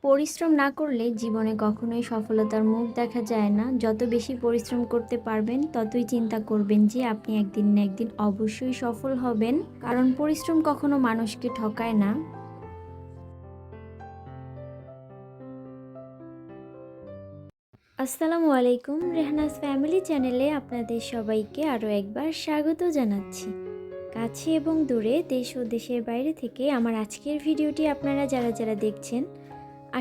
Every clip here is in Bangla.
পরিশ্রম না করলে জীবনে কখনোই সফলতার মুখ দেখা যায় না। যত বেশি পরিশ্রম করতে পারবেন, ততই চিন্তা করবেন যে আপনি একদিন না একদিন অবশ্যই সফল হবেন। কারণ পরিশ্রম কখনো মানুষকে ঠকায় না। আসসালামু আলাইকুম, রেহনাস ফ্যামিলি চ্যানেলে আপনাদের সবাইকে আরও একবার স্বাগত জানাচ্ছি। কাছে এবং দূরে, দেশ ও দেশের বাইরে থেকে আমার আজকের ভিডিওটি আপনারা যারা যারা দেখছেন,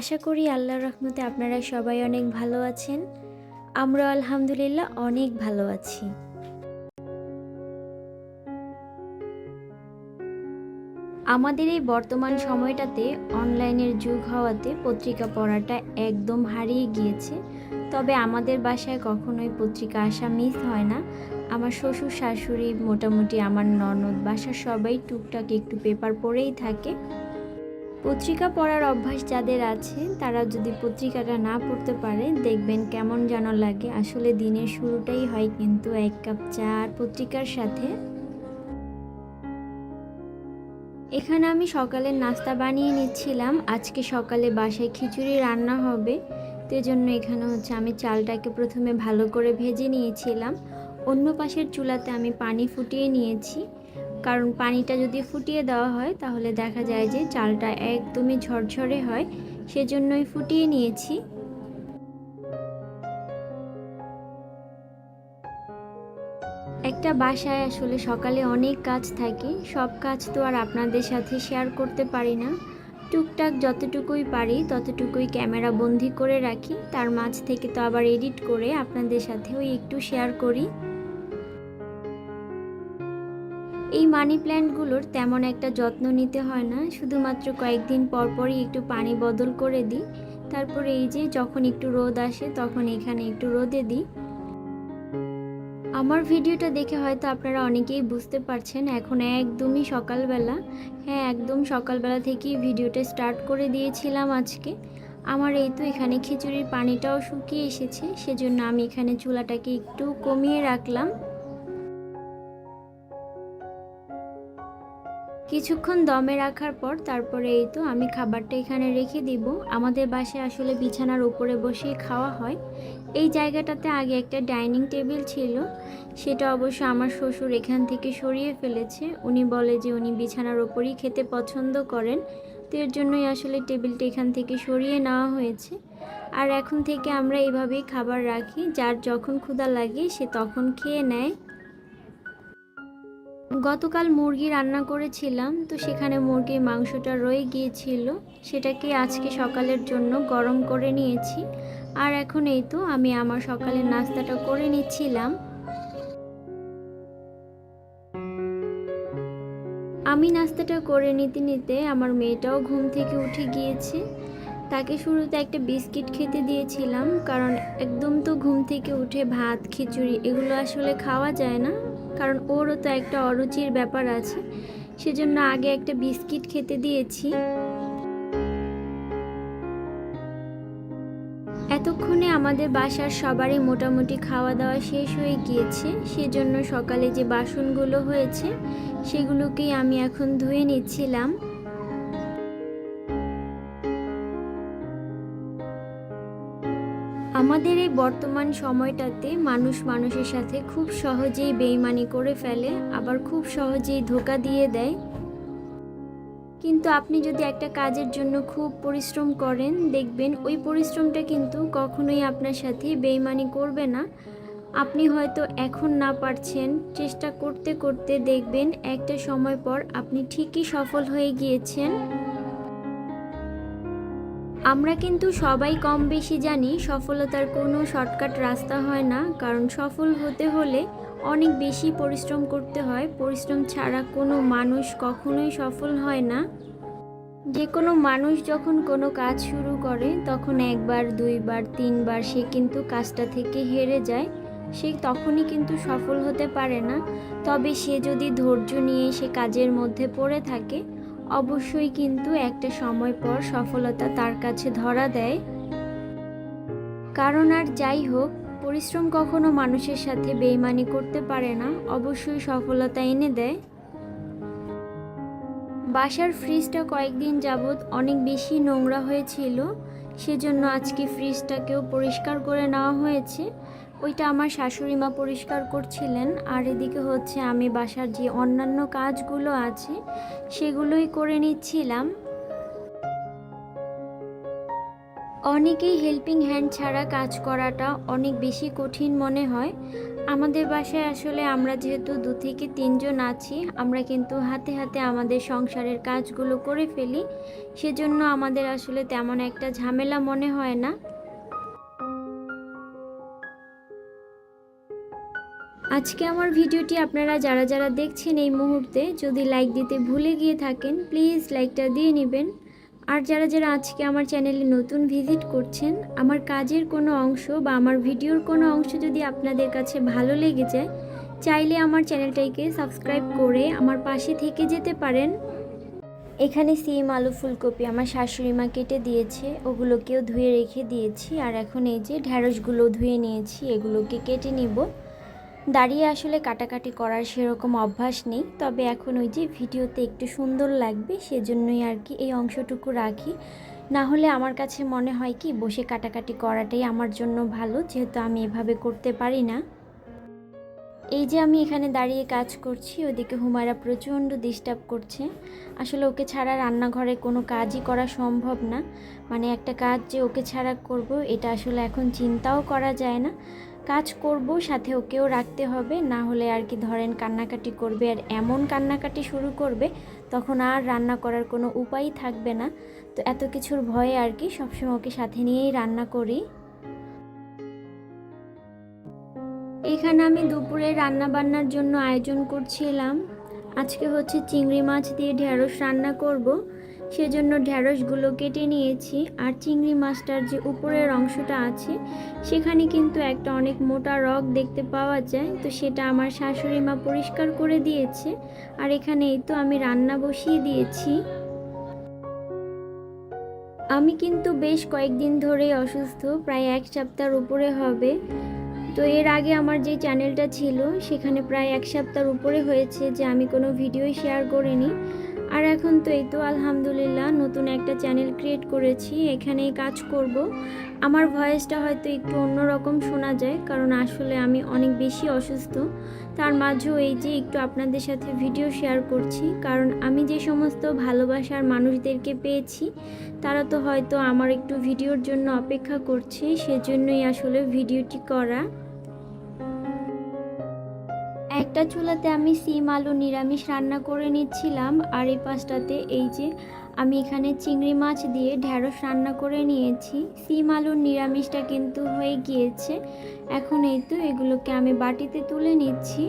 আশা করি আল্লাহর রহমতে আপনারা সবাই অনেক ভালো আছেন। আমরা আলহামদুলিল্লাহ অনেক ভালো আছি। আমাদের এই বর্তমান সময়টাতে অনলাইনের যুগ হওয়াতে পত্রিকা পড়াটা একদম হারিয়ে গিয়েছে। তবে আমাদের বাসায় কখনোই পত্রিকা আসা মিস হয় না। আমার শ্বশুর শাশুড়ি, মোটামুটি আমার ননদ, বাসার সবাই টুকটাক একটু পেপার পড়েই থাকে। পত্রিকা পড়ার অভ্যাস যাদের আছে তারা যদি পত্রিকাটা না পড়তে পারে, দেখবেন কেমন যেন লাগে। আসলে দিনের শুরুটাই হয় কিন্তু এক কাপ চা আর পত্রিকার সাথে। এখানে আমি সকালের নাস্তা বানিয়ে নিচ্ছিলাম। আজকে সকালে বাসায় খিচুড়ি রান্না হবে, তো এজন্য এখানে আমি চালটাকে প্রথমে ভালো করে ভেজে নিয়েছিলাম। অন্য পাশের চুলাতে আমি পানি ফুটিয়ে নিয়েছি, কারণ পানিটা যদি ফুটিয়ে দেওয়া হয় তাহলে দেখা যায় যে চালটা একদমই ঝরঝরে হয়, সেজন্যই ফুটিয়ে নিয়েছি। একটা বাসায় আসলে সকালে অনেক কাজ থাকে, সব কাজ তো আর আপনাদের সাথে শেয়ার করতে পারি না। টুকটাক যতটুকুই পারি ততটুকুই ক্যামেরা বন্দি করে রাখি, তার মাঝ থেকে তো আবার এডিট করে আপনাদের সাথেও একটু শেয়ার করি। এই মানি প্ল্যান্টগুলোর তেমন একটা যত্ন নিতে হয় না, শুধুমাত্র কয়েকদিন পর পরই একটু পানি বদল করে দিই। তারপরে এই যে যখন একটু রোদ আসে তখন এখানে একটু রোদে দিই। আমার ভিডিওটা দেখে হয়তো আপনারা অনেকেই বুঝতে পারছেন এখন একদমই সকালবেলা। হ্যাঁ, একদম সকালবেলা থেকেই ভিডিওটা স্টার্ট করে দিয়েছিলাম আজকে। আমার এই তো এখানে খিচুড়ির পানিটাও শুকিয়ে এসেছে, সেজন্য আমি এখানে চুলাটাকে একটু কমিয়ে রাখলাম। কিছুক্ষণ দমে রাখার পর তারপরে এই তো আমি খাবারটা এখানে রেখে দিব। আমাদের বাসায় আসলে বিছানার উপরে বসেই খাওয়া হয়। এই জায়গাটাতে আগে একটা ডাইনিং টেবিল ছিল, সেটা অবশ্য আমার শ্বশুর এখান থেকে সরিয়ে ফেলেছে। উনি বলে যে উনি বিছানার উপরেই খেতে পছন্দ করেন, তো এর জন্যই আসলে টেবিলটা এখান থেকে সরিয়ে নেওয়া হয়েছে। আর এখন থেকে আমরা এভাবেই খাবার রাখি, যার যখন ক্ষুধা লাগে সে তখন খেয়ে নেয়। গতকাল মুরগি রান্না করেছিলাম, তো সেখানে মুরগির মাংসটা রয়ে গিয়েছিল, সেটাকে আজকে সকালের জন্য গরম করে নিয়েছি। আর এখন এই তো আমি আমার সকালের নাস্তাটা করে নিচ্ছিলাম। আমি নাস্তাটা করে নিতে নিতে আমার মেয়েটাও ঘুম থেকে উঠে গিয়েছে। তাকে শুরুতে একটা বিস্কিট খেতে দিয়েছিলাম, কারণ একদম তো ঘুম থেকে উঠে ভাত খিচুড়ি এগুলো আসলে খাওয়া যায় না, কারণ ওরও তো একটা অরুচির ব্যাপার আছে। সেজন্য আগে একটা বিস্কিট খেতে দিয়েছি। এতক্ষণে আমাদের বাসার সবারই মোটামুটি খাওয়া দাওয়া শেষ হয়ে গিয়েছে, সেজন্য সকালে যে বাসনগুলো হয়েছে সেগুলোকেই আমি এখন ধুয়ে নিচ্ছিলাম। আমাদের এই বর্তমান সময়টাতে মানুষ মানুষের সাথে খুব সহজেই বেইমানি করে ফেলে, আবার খুব সহজেই ধোঁকা দিয়ে দেয়। কিন্তু আপনি যদি একটা কাজের জন্য খুব পরিশ্রম করেন, দেখবেন ওই পরিশ্রমটা কিন্তু কখনোই আপনার সাথে বেইমানি করবে না। আপনি হয়তো এখন না পারছেন, চেষ্টা করতে করতে দেখবেন একটা সময় পর আপনি ঠিকই সফল হয়ে গিয়েছেন। আমরা কিন্তু সবাই কম বেশি জানি সফলতার কোনো শর্টকাট রাস্তা হয় না, কারণ সফল হতে হলে অনেক বেশি পরিশ্রম করতে হয়। পরিশ্রম ছাড়া কোনো মানুষ কখনোই সফল হয় না। যে কোনো মানুষ যখন কোনো কাজ শুরু করে তখন একবার দুইবার তিনবার সে কিন্তু কাজটা থেকে হেরে যায়, সে তখনই কিন্তু সফল হতে পারে না। তবে সে যদি ধৈর্য নিয়ে সে কাজের মধ্যে পড়ে থাকে, অবশ্যই কিন্তু একটা সময় পর সফলতা তার কাছে ধরা দেয়। কারণ আর যাই হোক, পরিশ্রম কখনো মানুষের সাথে বেইমানি করতে পারে না, অবশ্যই সফলতা এনে দেয়। বাসার ফ্রিজটা কয়েকদিন যাবৎ অনেক বেশি নোংরা হয়েছিল, সেজন্য আজকে ফ্রিজটাকেও পরিষ্কার করে নেওয়া হয়েছে। ওইটা আমার শাশুড়ি মা পরিষ্কার করছিলেন, আর এদিকে হচ্ছে আমি বাসার যে অন্যান্য কাজগুলো আছে সেগুলোই করে নিচ্ছিলাম। অনেকেই হেল্পিং হ্যান্ড ছাড়া কাজ করাটা অনেক বেশি কঠিন মনে হয়। আমাদের বাসায় আসলে আমরা যেহেতু 2 থেকে 3 জন আছি, আমরা কিন্তু হাতে হাতে আমাদের সংসারের কাজগুলো করে ফেলি, সেজন্য আমাদের আসলে তেমন একটা ঝামেলা মনে হয় না। আজকে আমার ভিডিওটি আপনারা যারা যারা দেখছেন এই মুহূর্তে, যদি লাইক দিতে ভুলে গিয়ে থাকেন প্লিজ লাইকটা দিয়ে নেবেন। আর যারা যারা আজকে আমার চ্যানেলে নতুন ভিজিট করছেন, আমার কাজের কোনো অংশ বা আমার ভিডিওর কোনো অংশ যদি আপনাদের কাছে ভালো লেগে যায়, চাইলে আমার চ্যানেলটাকে সাবস্ক্রাইব করে আমার পাশে থেকে যেতে পারেন। এখানে সিম, আলু, ফুলকপি আমার শাশুড়ি মা কেটে দিয়েছে, ওগুলোকেও ধুয়ে রেখে দিয়েছি। আর এখন এই যে ঢ্যাঁড়সগুলো ধুয়ে নিয়েছি, এগুলোকে কেটে নিব। দাঁড়িয়ে আসলে কাটাকাটি করার সেরকম অভ্যাস নেই, তবে এখন ওই যে ভিডিওতে একটু সুন্দর লাগবে সেজন্যই আর কি এই অংশটুকু রাখি। না হলে আমার কাছে মনে হয় কি বসে কাটাকাটি করাটাই আমার জন্য ভালো, যেহেতু আমি এভাবে করতে পারি না। এই যে আমি এখানে দাঁড়িয়ে কাজ করছি, ওদিকে হুমায়রা প্রচণ্ড ডিস্টার্ব করছে। আসলে ওকে ছাড়া রান্নাঘরে কোনো কাজই করা সম্ভব না, মানে একটা কাজ যে ওকে ছাড়া করব এটা আসলে এখন চিন্তাও করা যায় না। কাজ করব সাথে ওকেও রাখতে হবে, না হলে আর কি ধরেন কান্নাকাটি করবে, আর এমন কান্নাকাটি শুরু করবে তখন আর রান্না করার কোনো উপায়ই থাকবে না। তো এত কিছুর ভয়ে আর কি সবসময় ওকে সাথে নিয়েই রান্না করি। এখানে আমি দুপুরে রান্না বান্নার জন্য আয়োজন করছিলাম। আজকে হচ্ছে চিংড়ি মাছ দিয়ে ঢ্যাঁড়স রান্না করব, সেজন্য ঢ্যাঁড়সগুলো কেটে নিয়েছি। আর চিংড়ি মাছটার যে উপরের অংশটা আছে সেখানে কিন্তু একটা অনেক মোটা রগ দেখতে পাওয়া যায়, তো সেটা আমার শাশুড়ি মা পরিষ্কার করে দিয়েছে। আর এখানে এই তো আমি রান্না বসিয়ে দিয়েছি। আমি কিন্তু বেশ কয়েকদিন ধরেই অসুস্থ, প্রায় 1 সপ্তাহের উপরে হবে। তো এর আগে আমার যে চ্যানেলটা ছিল সেখানে প্রায় 1 সপ্তাহের উপরে হয়েছে যে আমি কোনো ভিডিওই শেয়ার করিনি। আর এখন তো এই তো আলহামদুলিল্লাহ নতুন একটা চ্যানেল ক্রিয়েট করেছি, এখানেই কাজ করব। আমার ভয়েসটা হয়তো একটু অন্যরকম শোনা যায়, কারণ আসলে আমি অনেক বেশি অসুস্থ। তার মাঝেও এই যে একটু আপনাদের সাথে ভিডিও শেয়ার করছি, কারণ আমি যে সমস্ত ভালোবাসার মানুষদেরকে পেয়েছি তারা তো হয়তো আমার একটু ভিডিওর জন্য অপেক্ষা করছে, সেজন্যই আসলে ভিডিওটি করা। একটা চুলাতে আমি সিম, আলু নিরামিষ রান্না করে নিচ্ছিলাম, আর এই পাশটাতে এই যে আমি এখানে চিংড়ি মাছ দিয়ে ঢ্যাঁড়স রান্না করে নিয়েছি। সিম আলুর নিরামিষটা কিন্তু হয়ে গিয়েছে, এখন এই তো এগুলোকে আমি বাটিতে তুলে নিচ্ছি।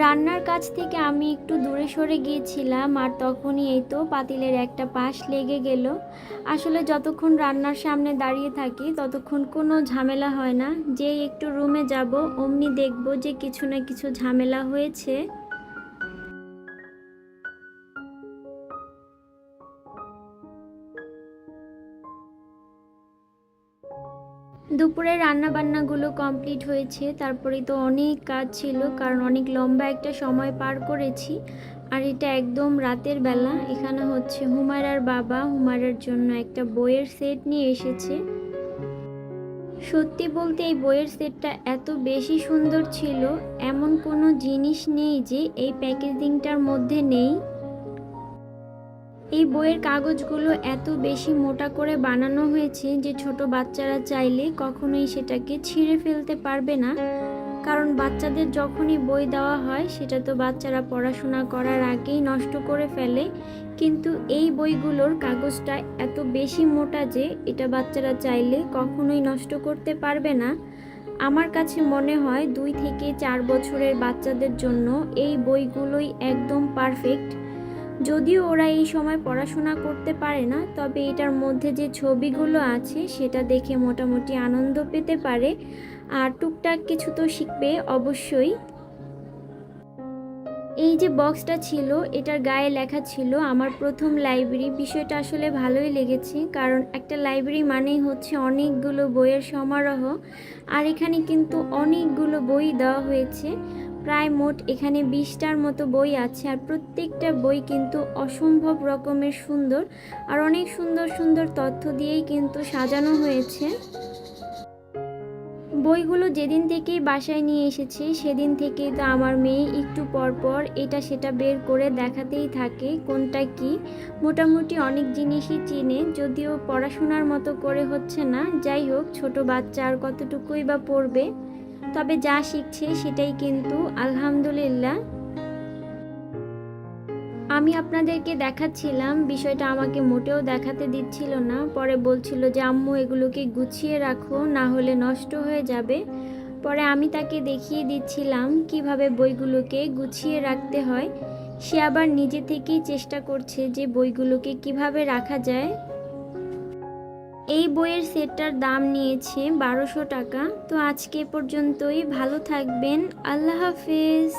রান্নার কাছ থেকে আমি একটু দূরে সরে গিয়েছিলাম, আর তখনই এই তো পাতিলের একটা পাশ লেগে গেল। আসলে যতক্ষণ রান্নার সামনে দাঁড়িয়ে থাকি ততক্ষণ কোনো ঝামেলা হয় না, যেই একটু রুমে যাব অমনি দেখব যে কিছু না কিছু ঝামেলা হয়েছে। দুপুরে রান্নাবান্নাগুলো কমপ্লিট হয়েছে, তারপরে তো অনেক কাজ ছিল, কারণ অনেক লম্বা একটা সময় পার করেছি। আর এটা একদম রাতের বেলা। এখানে হচ্ছে হুমায়রার বাবা হুমায়রার জন্য একটা বইয়ের সেট নিয়ে এসেছে। সত্যি বলতে এই বইয়ের সেটটা এত বেশি সুন্দর ছিল, এমন কোনো জিনিস নেই যে এই প্যাকেজিংটার মধ্যে নেই। এই বইয়ের কাগজগুলো এত বেশি মোটা করে বানানো হয়েছে যে ছোট বাচ্চারা চাইলে কখনোই সেটাকে ছিঁড়ে ফেলতে পারবে না, কারণ বাচ্চাদের যখনই বই দেওয়া হয় সেটা তো বাচ্চারা পড়াশোনা করার আগেই নষ্ট করে ফেলে, কিন্তু এই বইগুলোর কাগজটা এত বেশি মোটা যে এটা বাচ্চারা চাইলে কখনোই নষ্ট করতে পারবে না। আমার কাছে মনে হয় 2 থেকে 4 বছরের বাচ্চাদের জন্য এই বইগুলোই একদম পারফেক্ট। যদিও ওরা এই সময় পড়াশোনা করতে পারে না, তবে এটার মধ্যে যে ছবিগুলো আছে সেটা দেখে মোটামুটি আনন্দ পেতে পারে, আর টুকটাক কিছু তো শিখবে অবশ্যই। এই যে বক্সটা ছিল এটার গায়ে লেখা ছিল আমার প্রথম লাইব্রেরি। বিষয়টা আসলে ভালোই লেগেছে, কারণ একটা লাইব্রেরি মানেই হচ্ছে অনেকগুলো বইয়ের সমারোহ, আর এখানে কিন্তু অনেকগুলো বই দেওয়া হয়েছে। প্রায় মোট এখানে 20টার মতো বই আছে, আর প্রত্যেকটা বই কিন্তু অসম্ভব রকমের সুন্দর আর অনেক সুন্দর সুন্দর তথ্য দিয়েই কিন্তু সাজানো হয়েছে। বইগুলো যেদিন থেকেই বাসায় নিয়ে এসেছি সেদিন থেকেই তো আমার মেয়ে একটু পর পর এটা সেটা বের করে দেখাতেই থাকে কোনটা কি। মোটামুটি অনেক জিনিসই চিনে, যদিও পড়াশোনার মতো করে হচ্ছে না। যাই হোক, ছোট বাচ্চা আর কতটুকুই বা পড়বে, তবে যা শিখছে সেটাই কিন্তু আলহামদুলিল্লাহ। আমি আপনাদেরকে দেখাচ্ছিলাম, বিষয়টা আমাকে মোটেও দেখাতে দিচ্ছিল না। পরে বলছিল যে আম্মু এগুলোকে গুছিয়ে রাখো, না হলে নষ্ট হয়ে যাবে। পরে আমি তাকে দেখিয়ে দিচ্ছিলাম কিভাবে বইগুলোকে গুছিয়ে রাখতে হয়। সে আবার নিজে থেকেই চেষ্টা করছে যে বইগুলোকে কিভাবে রাখা যায়। এই বইয়ের সেটটার দাম নিয়েছে 1200 টাকা। তো আজকে পর্যন্তই, ভালো থাকবেন, আল্লাহ হাফেজ।